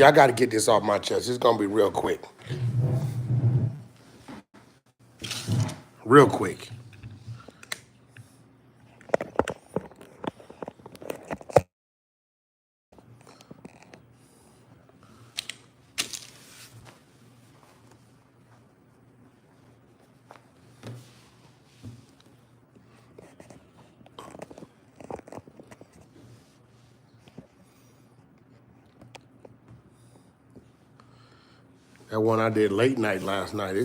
I got to get this off my chest. It's going to be real quick. Real quick. That one I did late night last night,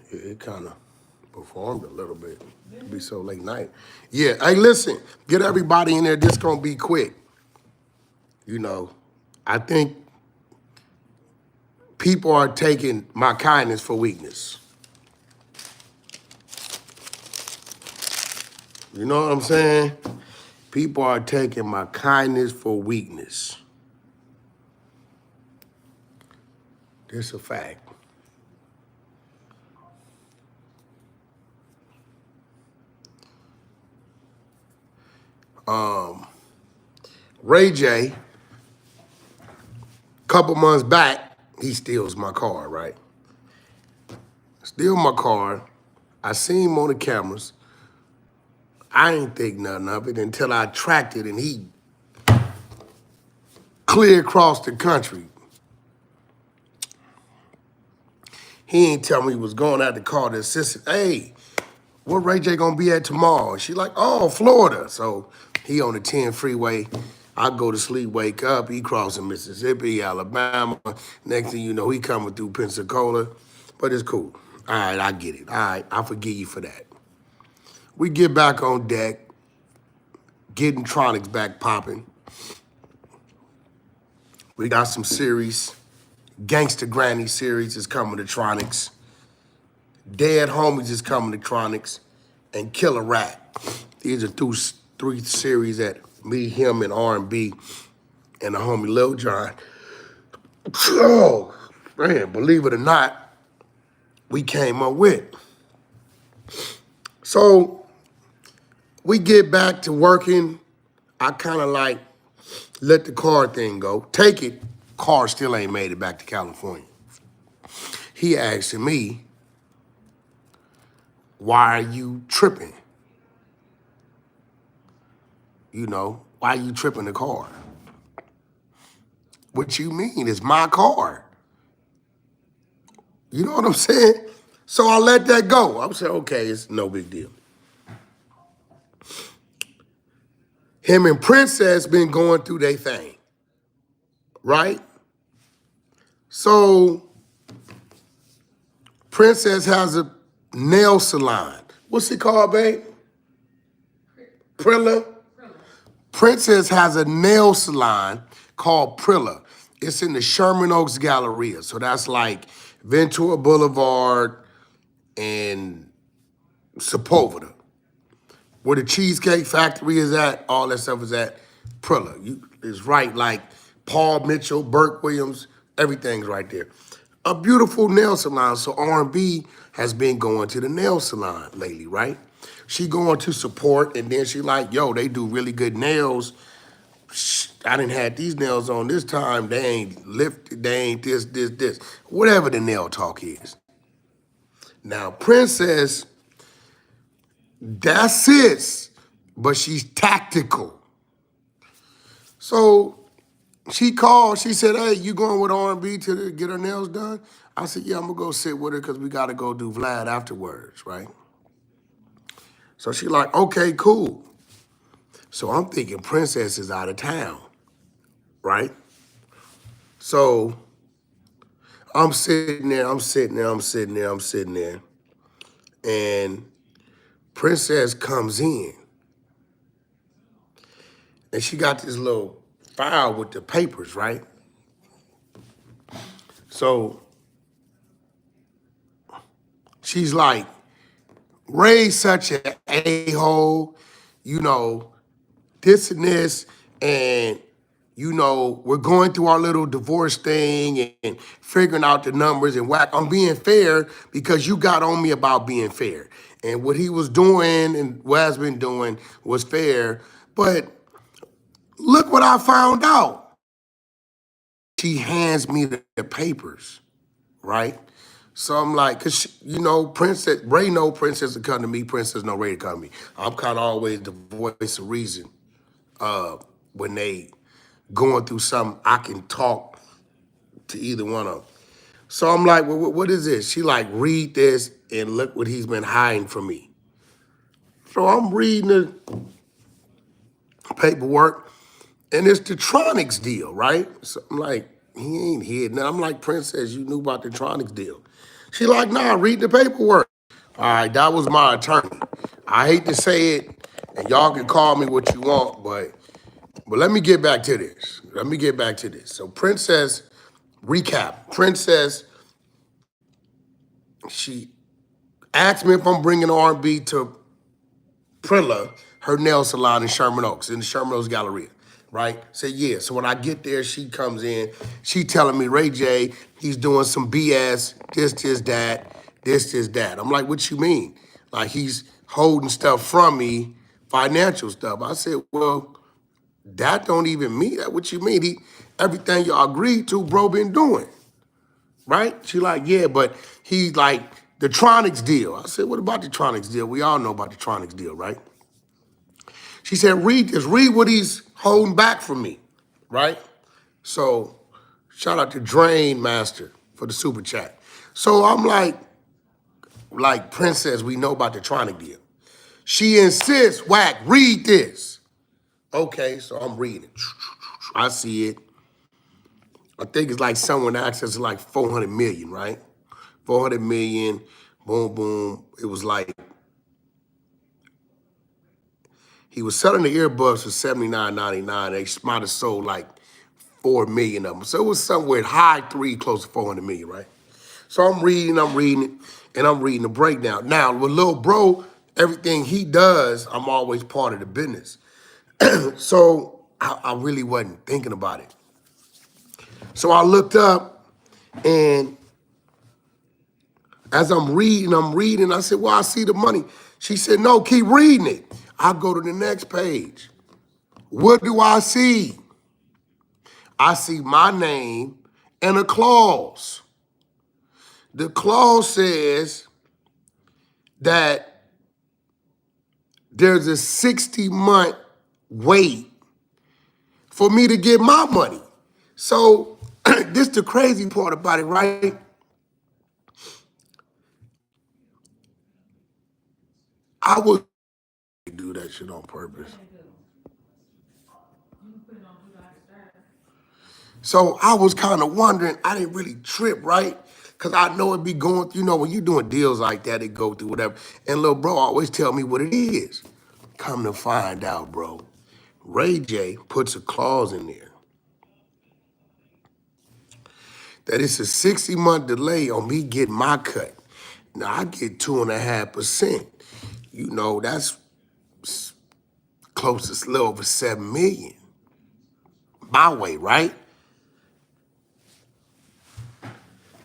it kind of performed a little bit to be so late night. Yeah, hey, listen, get everybody in there. This going to be quick. You know, I think people are taking my kindness for weakness. You know what I'm saying? People are taking my kindness for weakness. That's a fact. Ray J, couple months back, he steals my car, right? Steal my car. I seen him on the cameras. I ain't think nothing of it until I tracked it and he clear across the country. He ain't tell me he was going out to call the assistant. Hey, where Ray J gonna be at tomorrow? She like, oh, Florida. So he on the 10 freeway. I go to sleep, wake up. He crossing Mississippi, Alabama. Next thing you know, he coming through Pensacola. But it's cool. All right, I get it. All right, I forgive you for that. We get back on deck, getting Tronics back popping. We got some series. Gangsta Granny series is coming to Tronics. Dead Homies is coming to Tronics. And Killer Rat. These are three series that me, him, and R&B and the homie Lil Jon. Oh, man, believe it or not, we came up with. So we get back to working. I kind of like let the car thing go. Take it, car still ain't made it back to California. He asking me, why are you tripping? You know, why are you tripping the car? What you mean? It's my car. You know what I'm saying? So I let that go. I said, okay, it's no big deal. Him and Princess been going through their thing, right? So Princess has a nail salon. What's it called, babe? Prilla? Princess has a nail salon called Prilla. It's in the Sherman Oaks Galleria. So that's like Ventura Boulevard and Sepulveda. Where the Cheesecake Factory is at, all that stuff is at Prilla. It's right like Paul Mitchell, Burke Williams, everything's right there. A beautiful nail salon. So R&B has been going to the nail salon lately, right? She going to support, and then she like, yo, they do really good nails. I didn't have these nails on this time. They ain't lifted, they ain't this. Whatever the nail talk is. Now, Princess, that's it, but she's tactical. So she called, she said, hey, you going with R&B to get her nails done? I said, yeah, I'm gonna go sit with her because we gotta go do Vlad afterwards, right? So she like, okay, cool. So I'm thinking Princess is out of town, right? So I'm sitting there, and Princess comes in. And she got this little file with the papers, right? So she's like, Ray's such an a-hole, you know, this and this, and, you know, we're going through our little divorce thing and figuring out the numbers and whack. I'm being fair because you got on me about being fair. And what he was doing and what has been doing was fair, but look what I found out. She hands me the papers, right? So I'm like, cause Princess Ray know Princess to come to me, Princess know Ray to come to me. I'm kind of always the voice of reason when they going through something. I can talk to either one of them. So I'm like, well, what is this? She like, read this and look what he's been hiding from me. So I'm reading the paperwork, and it's the Tronics deal, right? So I'm like, he ain't hid. Now I'm like, Princess, you knew about the Tronics deal. She like, nah, read the paperwork. All right, that was my attorney. I hate to say it, and y'all can call me what you want, but let me get back to this. Let me get back to this. So Princess, recap. Princess, she asked me if I'm bringing R&B to Prilla, her nail salon in Sherman Oaks, in the Sherman Oaks Galleria, right? Said, yeah. So when I get there, she comes in, she telling me, Ray J, he's doing some BS, this, that. I'm like, what you mean? Like he's holding stuff from me, financial stuff. I said, well, that don't even mean that. What you mean? Everything y'all agreed to, bro, been doing, right? She like, yeah, but he like, the Tronics deal. I said, what about the Tronics deal? We all know about the Tronics deal, right? She said, read this, read what he's holding back from me, right? So shout out to Drain Master for the super chat. So I'm like Princess, we know about the Tronic deal. She insists, Whack, read this. Okay, so I'm reading. I see it. I think it's like someone access like 400 million, right? 400 million, boom, boom. It was like, he was selling the earbuds for $79.99. They might have sold like 4 million of them. So it was somewhere high three, close to 400 million, right? So I'm reading it, and I'm reading the breakdown. Now, with Lil Bro, everything he does, I'm always part of the business. So I really wasn't thinking about it. So I looked up, and as I'm reading, I said, well, I see the money. She said, no, keep reading it. I go to the next page. What do I see? I see my name and a clause. The clause says that there's a 60-month wait for me to get my money. So this the crazy part about it, right? I would do that shit on purpose. So I was kind of wondering, I didn't really trip, right? Because I know it be going, when you doing deals like that, it go through whatever. And little bro always tell me what it is. Come to find out, bro, Ray J puts a clause in there that it's a 60-month delay on me getting my cut. Now I get 2.5%. That's close to a little over 7 million. My way, right?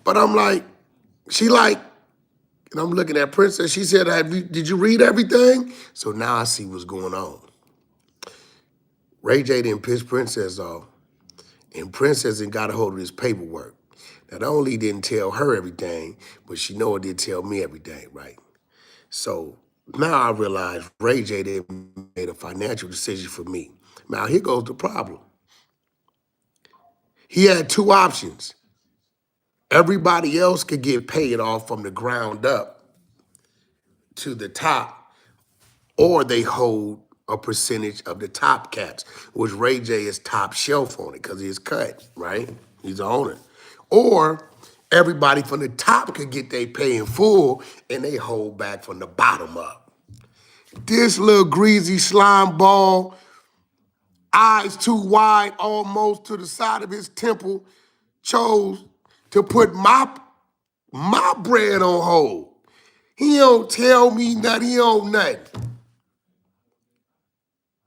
But I'm like, she like, and I'm looking at Princess, she said, did you read everything? So now I see what's going on. Ray J didn't piss Princess off, and Princess didn't got a hold of this paperwork. Not only didn't tell her everything, but she know it did tell me everything, right? So now I realize Ray J didn't made a financial decision for me. Now here goes the problem. He had two options. Everybody else could get paid off from the ground up to the top, or they hold a percentage of the top cats, which Ray J is top shelf on it because he's cut, right? He's the owner. Or everybody from the top could get their pay in full and they hold back from the bottom up. This little greasy slime ball, eyes too wide almost to the side of his temple, chose to put my bread on hold. He don't tell me nothing, he don't nothing.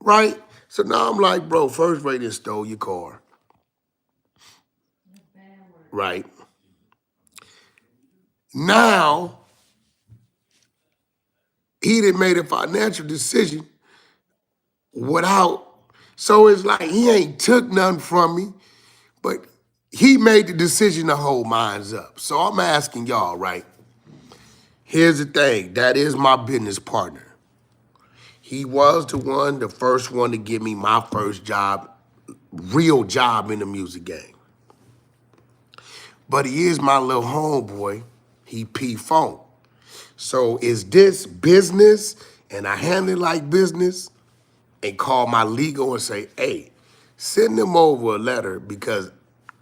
Right? So now I'm like, bro, first Ray done stole your car. Right? Now, he done made a financial decision without, so it's like he ain't took nothing from me, but He made the decision to hold mines up. So I'm asking y'all, right? Here's the thing. That is my business partner. He was the first one to give me my first job, real job in the music game. But he is my little homeboy. He P-Funk. So is this business? And I handle it like business and call my legal and say, hey, send them over a letter because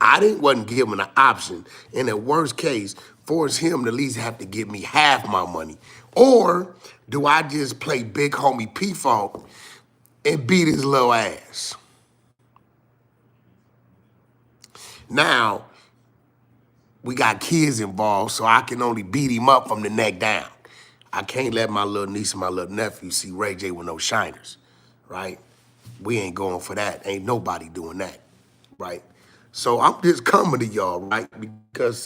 wasn't given an option. In the worst case, force him to at least have to give me half my money. Or do I just play big homie P-Funk and beat his little ass? Now, we got kids involved, so I can only beat him up from the neck down. I can't let my little niece and my little nephew see Ray J with no shiners, right? We ain't going for that. Ain't nobody doing that, right? So I'm just coming to y'all, right? Because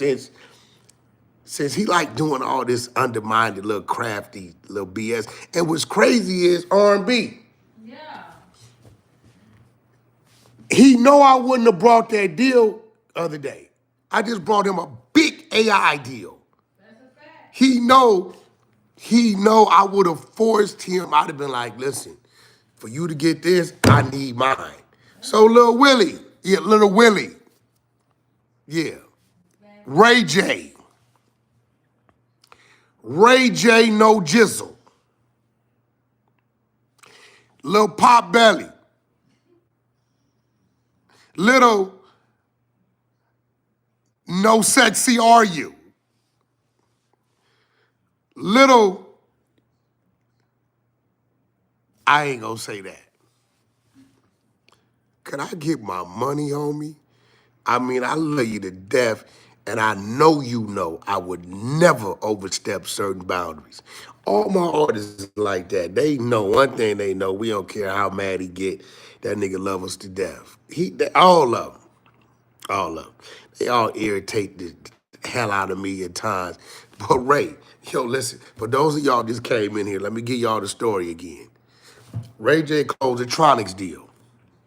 since he like doing all this undermined little crafty little BS, and what's crazy is R&B. Yeah. He know I wouldn't have brought that deal other day. I just brought him a big AI deal. That's a fact. He know I would have forced him. I'd have been like, listen, for you to get this, I need mine. So little Willie, yeah. Ray J. Ray J, no jizzle. Little Pop Belly. Little, no sexy are you. Little, I ain't gonna say that. Could I get my money, homie? I mean, I love you to death, and I know you know I would never overstep certain boundaries. All my artists like that. They know one thing they know. We don't care how mad he get. That nigga love us to death. All of them. All of them. They all irritate the hell out of me at times. But Ray, yo, listen, for those of y'all just came in here, let me give y'all the story again. Ray J closed a Tronics deal.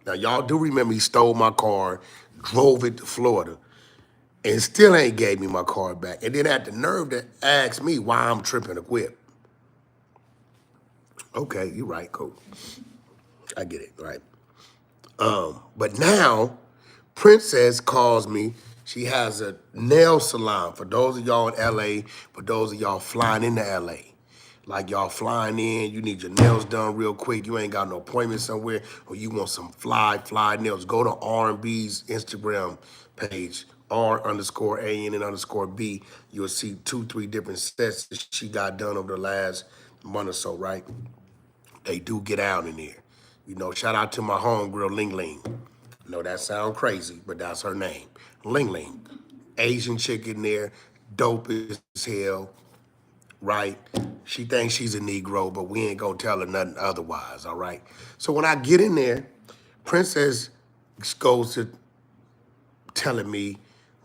Now, y'all do remember he stole my car, drove it to Florida, and still ain't gave me my car back. And then had the nerve to ask me why I'm tripping a whip. Okay, you right, cool. I get it, right? But now, Princess calls me. She has a nail salon. For those of y'all in LA, for those of y'all flying into LA. Like y'all flying in, you need your nails done real quick. You ain't got no appointment somewhere, or you want some fly nails. Go to R&B's Instagram page, R_ANN_B. You'll see 2-3 different sets that she got done over the last month or so, right? They do get out in there. You know, shout out to my homegirl, Ling Ling. I know that sound crazy, but that's her name. Ling Ling. Asian chick in there, dope as hell, right? She thinks she's a Negro, but we ain't gonna tell her nothing otherwise, all right? So when I get in there, Princess goes to telling me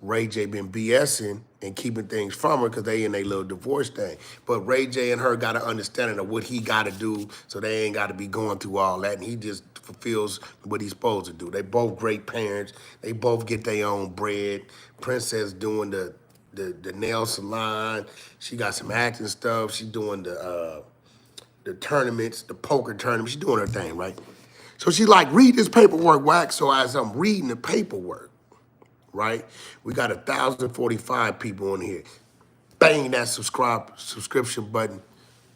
Ray J been BSing and keeping things from her because they in a little divorce thing. But Ray J and her got an understanding of what he got to do so they ain't got to be going through all that. And he just fulfills what he's supposed to do. They both great parents. They both get their own bread. Princess doing the nail salon. She got some acting stuff. She doing the tournaments, the poker tournaments. She doing her thing, right? So she like, read this paperwork, Wax. So as I'm reading the paperwork, right? We got 1,045 people on here. Bang that subscription button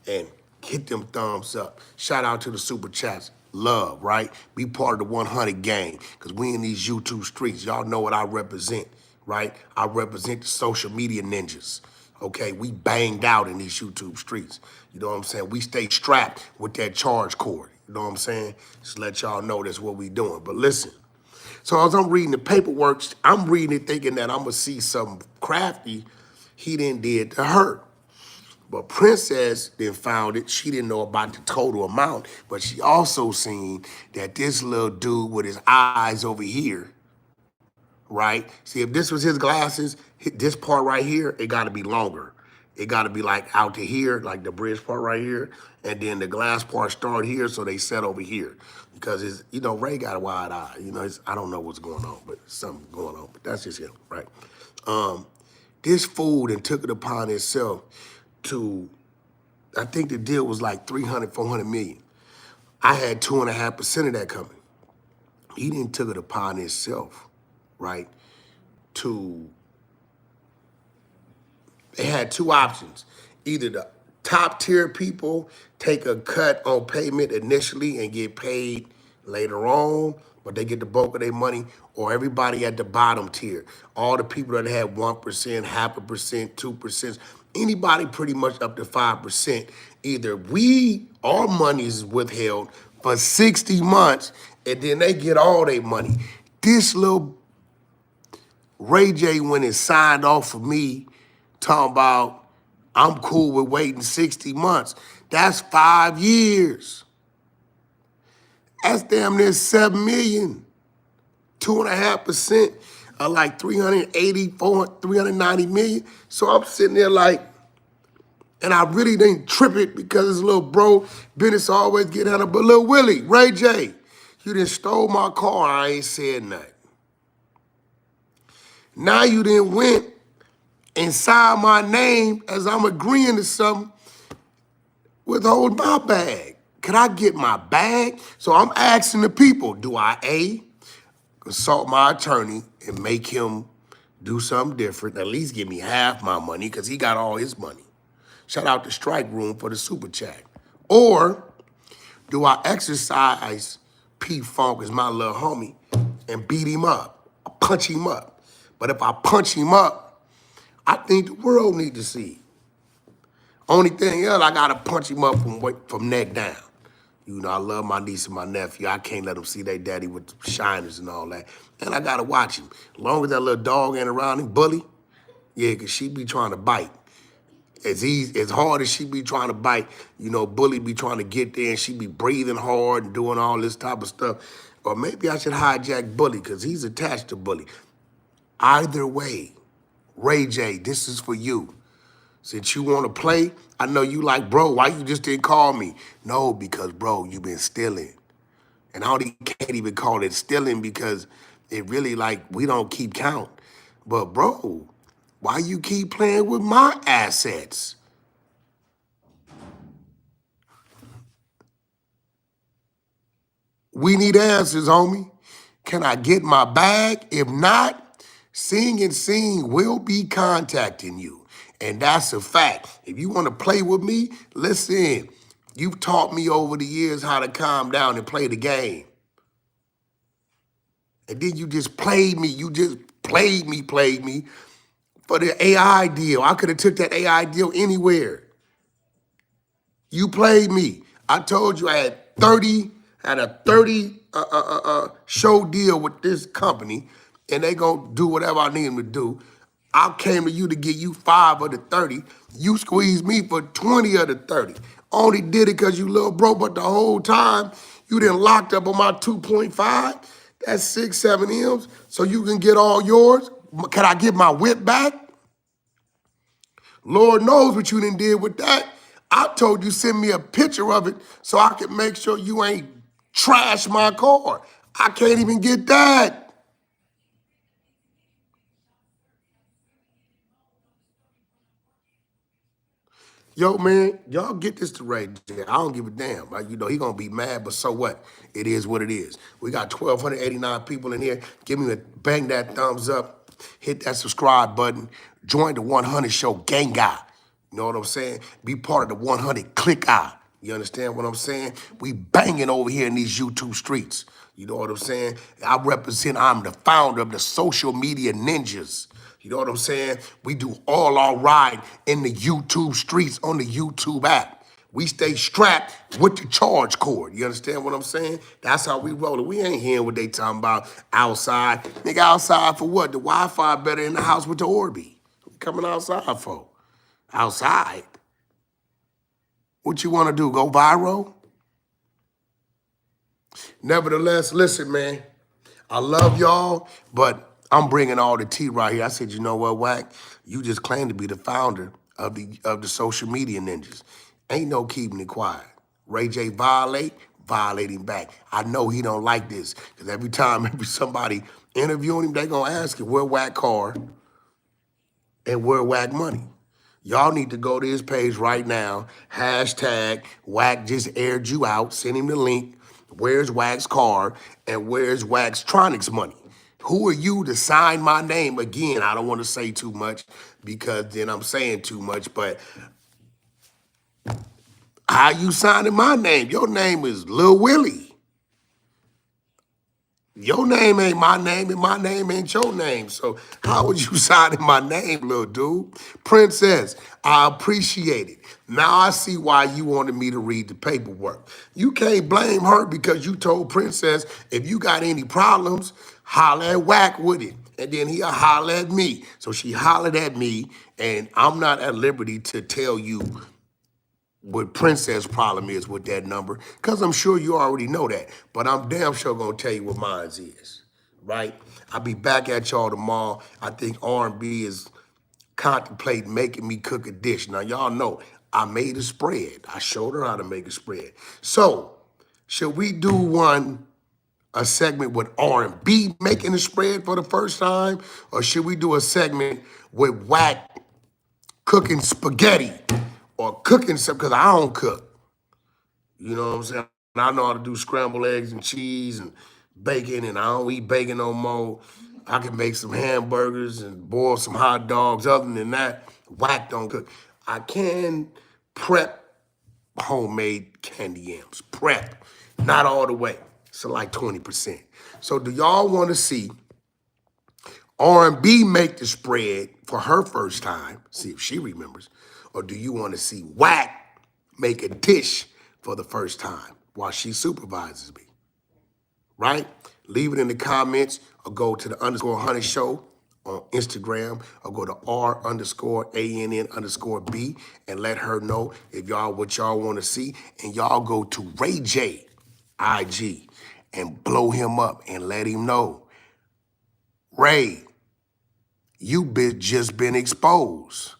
and hit them thumbs up. Shout out to the super chats. Love, right? Be part of the 100 gang because we in these YouTube streets. Y'all know what I represent, right? I represent the social media ninjas. Okay, we banged out in these YouTube streets. You know what I'm saying? We stay strapped with that charge cord. You know what I'm saying? Just let y'all know that's what we doing. But listen, so as I'm reading the paperwork, I'm reading it thinking that I'm gonna see something crafty he didn't did to her. But Princess then found it. She didn't know about the total amount, but she also seen that this little dude with his eyes over here, right? See, if this was his glasses, this part right here, it gotta be longer. It gotta be like out to here, like the bridge part right here, and then the glass part start here, so they set over here. because Ray got a wide eye. I don't know what's going on, but something going on. But that's just him, right? This fool then took it upon himself to, I think the deal was like 300, 400 million. I had 2.5% of that coming. He didn't took it upon himself, right? They had two options. Either the top tier people take a cut on payment initially and get paid later on, but they get the bulk of their money, or everybody at the bottom tier. All the people that had 1%, 0.5%, 2%, anybody pretty much up to 5%. Either our money is withheld for 60 months and then they get all their money. This little Ray J went and signed off for me, talking about I'm cool with waiting 60 months. That's 5 years. That's damn near 7 million. 2.5% of like 380, 390 million. So I'm sitting there like, and I really didn't trip it because this little bro, business always get handled. But Lil Willie, Ray J, you done stole my car, I ain't said nothing. Now you done went and signed my name as I'm agreeing to something, withhold my bag. Can I get my bag? So I'm asking the people, do I A, consult my attorney and make him do something different, at least give me half my money because he got all his money. Shout out to Strike Room for the super chat. Or do I exercise P-Funk as my little homie and beat him up, punch him up? But if I punch him up, I think the world need to see. Only thing else, I gotta punch him up from neck down. I love my niece and my nephew. I can't let them see their daddy with the shiners and all that. And I gotta watch him. As long as that little dog ain't around him, Bully, yeah, because she be trying to bite. As hard as she be trying to bite, Bully be trying to get there and she be breathing hard and doing all this type of stuff. Or maybe I should hijack Bully because he's attached to Bully. Either way, Ray J, this is for you. Since you want to play, I know you like, bro, why you just didn't call me? No, because, bro, you been stealing. And can't even call it stealing because it really we don't keep count. But, bro, why you keep playing with my assets? We need answers, homie. Can I get my bag? If not, Sing and Sing will be contacting you. And that's a fact. If you want to play with me, listen. You've taught me over the years how to calm down and play the game. And then you just played me. You just played me for the AI deal. I could have took that AI deal anywhere. You played me. I told you I had a 30 show deal with this company, and they gonna do whatever I need them to do. I came to you to give you 5 of the 30. You squeezed me for 20 of the 30. Only did it because you little bro, but the whole time you done locked up on my 2.5. That's 6, 7 M's, so you can get all yours. Can I get my whip back? Lord knows what you done did with that. I told you send me a picture of it so I can make sure you ain't trash my car. I can't even get that. Yo, man, y'all get this to Ray J. I don't give a damn. Right? He gonna be mad, but so what? It is what it is. We got 1,289 people in here. Bang that thumbs up, hit that subscribe button, join the 100 Show gang guy. You know what I'm saying? Be part of the 100 Click Eye. You understand what I'm saying? We banging over here in these YouTube streets. You know what I'm saying? I'm the founder of the social media ninjas. You know what I'm saying? We do all our ride in the YouTube streets on the YouTube app. We stay strapped with the charge cord. You understand what I'm saying? That's how we roll it. We ain't hearing what they talking about outside. Nigga, outside for what? The Wi-Fi better in the house with the Orbi. What we coming outside for? Outside? What you want to do, go viral? Nevertheless, listen, man. I love y'all, but I'm bringing all the tea right here. I said, you know what, Wack? You just claim to be the founder of the social media ninjas. Ain't no keeping it quiet. Ray J violate, violating back. I know he don't like this because every time somebody interviewing him, they gonna ask him where whack card and where whack money. Y'all need to go to his page right now. Hashtag whack just aired you out. Send him the link. Where's Wack's card and where's Waxtronics money? Who are you to sign my name? Again, I don't want to say too much because then I'm saying too much, but how you signing my name? Your name is Lil Willie. Your name ain't my name, and my name ain't your name. So how would you signing my name, little dude? Princess, I appreciate it. Now I see why you wanted me to read the paperwork. You can't blame her because you told Princess, if you got any problems, holler at Whack with it. And then he'll holler at me. So she hollered at me, and I'm not at liberty to tell you what Princess' problem is with that number, because I'm sure you already know that. But I'm damn sure gonna tell you what mine is, right? I'll be back at y'all tomorrow. I think R&B is contemplating making me cook a dish. Now, y'all know I made a spread. I showed her how to make a spread. So, should we do a segment with R&B making a spread for the first time? Or should we do a segment with Whack cooking spaghetti or cooking something, because I don't cook. You know what I'm saying? I know how to do scrambled eggs and cheese and bacon, and I don't eat bacon no more. I can make some hamburgers and boil some hot dogs. Other than that, Whack don't cook. I can prep homemade candy yams. Prep, not all the way. So like 20%. So do y'all want to see R&B make the spread for her first time, see if she remembers, or do you want to see Whack make a dish for the first time while she supervises me, right? Leave it in the comments or go to the _Honey Show on Instagram or go to R_ANN_B and let her know if what y'all want to see. And y'all go to Ray J IG and blow him up and let him know, Ray, you just been exposed.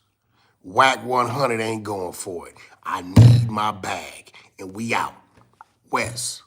Whack 100 ain't going for it. I need my bag. And we out. West.